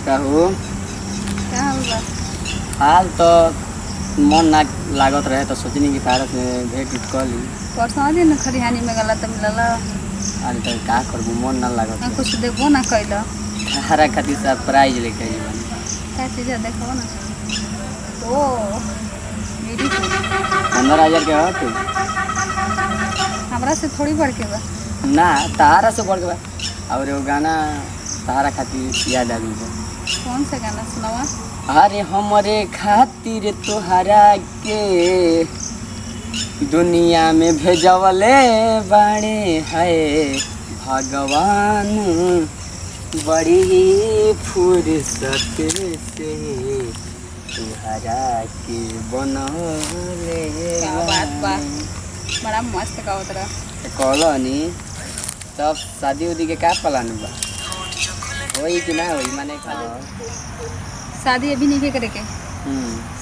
कहू क्या होगा? हाल तो मन ना लागत रहे तो सोचनी कि तारा से भेंट उठ कर ली। परसों दिन खरिहानी में गला तो मिलला। अरे तो का करबू मन ना लागत हम कुछ देखबो ना कैला। तारा खातिर सरप्राइज लेके आई बानी। क्या चीज़ है देखो ना। ओ मेरी 15,000 के हो तू? हमरा से थोड़ी बढ़ के बा। ना तारा से बढ़ के बा। और वो गाना तारा खातिर याद आ गई। कौन सा गाना सुनावा? अरे हमरे खातिर तोहरा के दुनिया में भेजवले बाड़े है भगवान बड़ी फुर्सत से तोहरा के बनले। क्या बात बा, बड़ा मस्त गावत रहा। कहलो नी तब शादी उदी के का प्लान बा? होई कि ना होई माने शादी अभी नहीं करे के।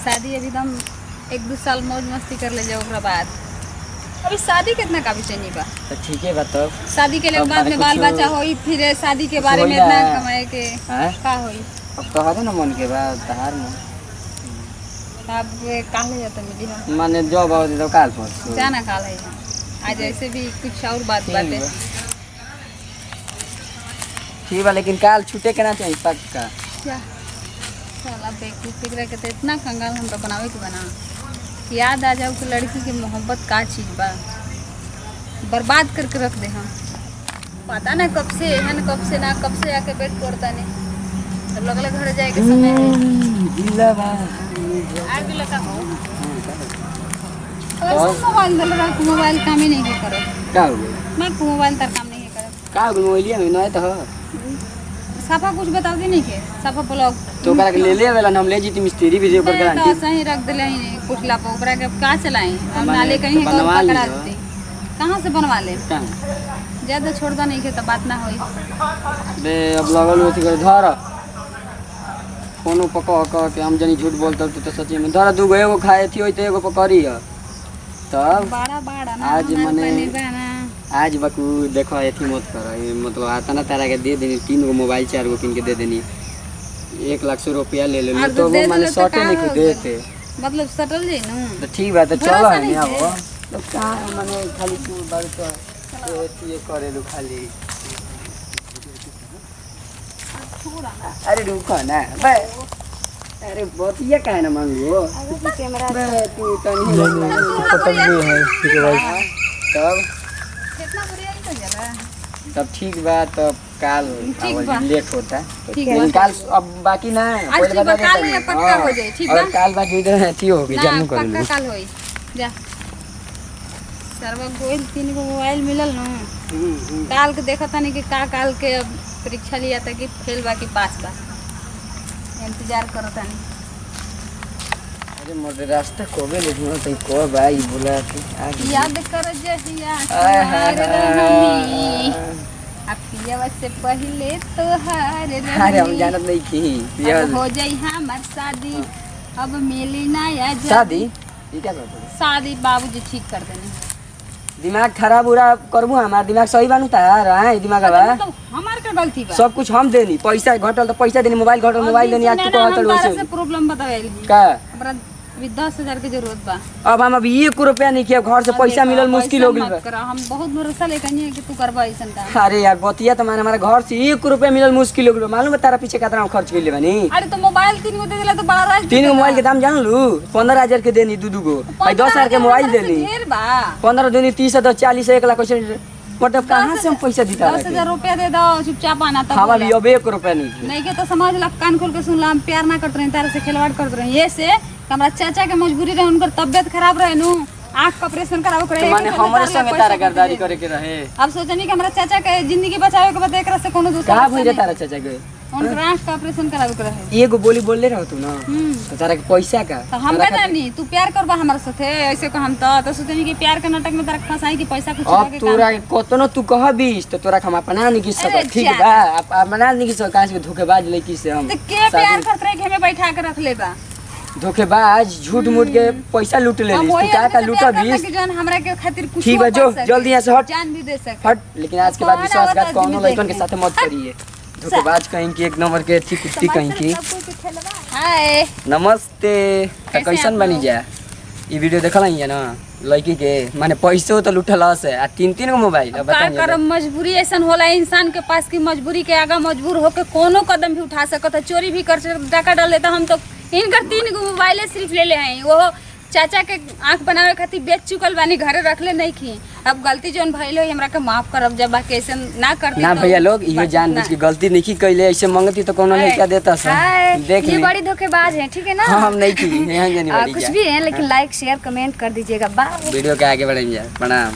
शादी अभी दम 1-2 साल मौज मस्ती कर ले जाओ ओकरा बाद। अभी शादी कितना का विषय नहीं बा। तो ठीक है बा तब शादी के लिए तब बाद में बारे बाल कुछ बच्चा होई फिर शादी के कुछ बारे में होई इतना ना। कमाए के हैं? का होई। अब तो हवे ना मन के बा तहार में अब काले जाता मिली हम माने जॉब आवे तो काल पर जाना काल है। आज ऐसे भी कुछ और बात बातें ठीक बा लेकिन काल छूटे के ना चाहिए पक्का। क्या साला बेटी फिक्र के तो इतना कंगाल हम तो बनावे के बना याद आ जाओ कि लड़की की मोहब्बत का चीज बा बर्बाद करके रख दे हम। पता ना कब से है ना कब से ना कब से आके वेट करता नहीं तो लगले घर जाए के समय है। दिला बा आर भी लगा हो और मोबाइल दल रहा मोबाइल काम ही नहीं करे। का हो गई? मैं मोबाइल तर काम नहीं करे। का हो गई मोबाइलिया में ना तो साफा कुछ बताओ दे नहीं के साफा ब्लॉग तो ओकरा के ले ले वाला हम ले जीती मिस्त्री भी जे पर तो गारंटी सही रख दिले ही कुठला पे ओकरा के का चलाई हम माने नाले कहीं तो है बनवा पकड़ा लीजिए। देती कहां से बनवा ले का ज्यादा छोड़दा नहीं के तो बात ना होई। बे अब लगल होती कर धर फोनो पका क के हम जनी झूठ बोलत तो सच्ची में धर दू गो एगो खाए थी होई तो एगो पकड़ी है तब बड़ा बड़ा ना आज मने ना आज बकू देखो एथी मत कर मतलब आता ना तारा के दे देनी 3 गो मोबाइल 4 गो किन के दे देनी 1,00,000 रुपया ले ले और तो दे वो माने देले तो शॉर्टे का नहीं के हो देते मतलब सटल जाई ना तो ठीक बात है चलो भरोसा है नहीं ना है। वो तो का माने खाली तू बार तो ये करे लो खाली थोड़ा ना अरे रुको ना बे अरे बतिया काहे ना मांगो अगर कैमरा बे तू तनी पटक भी है ठीक है भाई तब कितना बढ़िया ही तो जला तब ठीक बा तब काल ठीक बा। लेट होता ठीक लेकिन बा। काल अब बाकी ना आज ठीक बा, काल में पक्का हो जाए, ठीक और बा। काल बाकी इधर अथी हो गई ना जानू कर पक्का लो काल होई जा सरवा गोइल 3 गो मोबाइल मिलल ना काल के देखा था नहीं कि का काल के अब परीक्षा लिया था कि फेल बा कि पास बा इंतजार करो था नहीं। अरे मोरे रास्ता कोबे ले ढूंढो तो को भाई बोला कि आगे याद कर जहिया आय हाय तुम्हारे हाय। रहनी अब पियवा से पहले तोहार अरे हम रहनी जानत नहीं की अब हो जाई हमार शादी अब मिली ना या शादी ये क्या करते हो? शादी बाबूजी ठीक कर देने दिमाग खराब बुरा करबू हमार दिमाग सही बानू तार है दिमाग बा मतलब हमार का गलती बा सब कुछ हम देनी पैसा घटल तो पैसा देनी मोबाइल घटल मोबाइल देनी आज तू कहत से वैसे प्रॉब्लम बतावेल का हमरा अभी 10,000 की जरूरत बा। अब हम अभी 1 रुपया नहीं किया घर से पैसा मिलल मुश्किल हो पैसा गई मत करा, हम बहुत भरोसा लेकर नहीं है कि तू करबा ऐसन काम। अरे यार बतिया तो माने हमारे घर से 1 रुपया मिलल मुश्किल हो गई मालूम है तारा पीछे कितना खर्च कर ले बनी अरे तो मोबाइल 3 गो दे दिला तो बड़ा राज 3 गो मोबाइल के दाम जान लू 15,000 के देनी दू गो भाई 10,000 के मोबाइल देनी ढेर बा 15 देनी 30 है तो 40 1 लाख क्वेश्चन मतलब कहाँ से हम पैसा देता 10,000 रुपया दे दो चुपचाप आना तब हम बोला। अभी अब 1 रुपया नहीं नहीं के तो समझ ला कान खोल के सुन ला हम प्यार ना करते रहे तारे से खिलवाड़ करते रहे ये से कि हमारा चाचा के मजबूरी रहे उनकर तबियत खराब रहे नु आँख का ऑपरेशन करावे करे माने हमारे संग तारा गद्दारी करे के रहे अब सोचनी कि हमारा चाचा के जिंदगी बचावे के बाद एकरा से कोनो दूसरा कहाँ रास्ता भेजे नहीं। तारा चाचा के उनकर आँख का ऑपरेशन करावे के रहे एगो बोली बोल ले रहो तू ना तो तारा के पैसा का तो हम का जानी तू प्यार करबा हमारे साथे ऐसे को हम तो सोचनी कि प्यार के नाटक में तारा फंसाई कि पैसा कुछ अब तोरा कतनो तू कह बीस तो तोरा हम अपना नहीं की अरे सकत ठीक जा। बा अपना नहीं की सकत काहे से धोखेबाज लड़की से हम तो के प्यार करत रहे कि हमें बैठा के रख ले बा धोखेबाज झूठ मूठ के पैसा लूट ले हम तू वही का आदमी से लूटा प्यार करता बीस कि जौन हमरा के खातिर कुछ ठीक बा जो जल्दी यहाँ से हट जान भी दे सके हट लेकिन आज के बाद कौन विश्वासघात आवता कौनो आदमी लड़कन के देखे? साथ मत करिए धोखेबाज कहीं की, एक नंबर के थी कुत्ती कहीं की। हाय नमस्ते। कैसे कैसन आप बनी लोग? जा? ये वीडियो देखल है ना लड़की के, माने पैसो तो लुटलस है आ 3 गो मोबाइल। अब का बताइए करम, मजबूरी ऐसा होला इंसान के पास की मजबूरी के आगा मजबूर होके कोनो कदम भी उठा सकता है, चोरी भी कर सकता, टाका डाल देता। हम तो इनकर 3 गो मोबाइल सिर्फ ले हैं, वो चाचा के आंख बनावे खातिर बेच चुकल बानी, घरे रखले नहीं खी। अब गलती जोन भइल हो हमरा के माफ करब, जब बाकी ऐसे ना करती ना तो भैया लोग इहो बात जान ना। बुझ के गलती नहीं की कैले, ऐसे मांगती तो कोनो लड़का देता सा। हाय, देख ये ली। बड़ी धोखेबाज है, ठीक है ना। हाँ हम नहीं की, यहाँ जानी बड़ी कुछ जा। भी है लेकिन लाइक शेयर कमेंट कर दीजिएगा। बाय। वीडियो के आगे बढ़ेंगे, प्रणाम।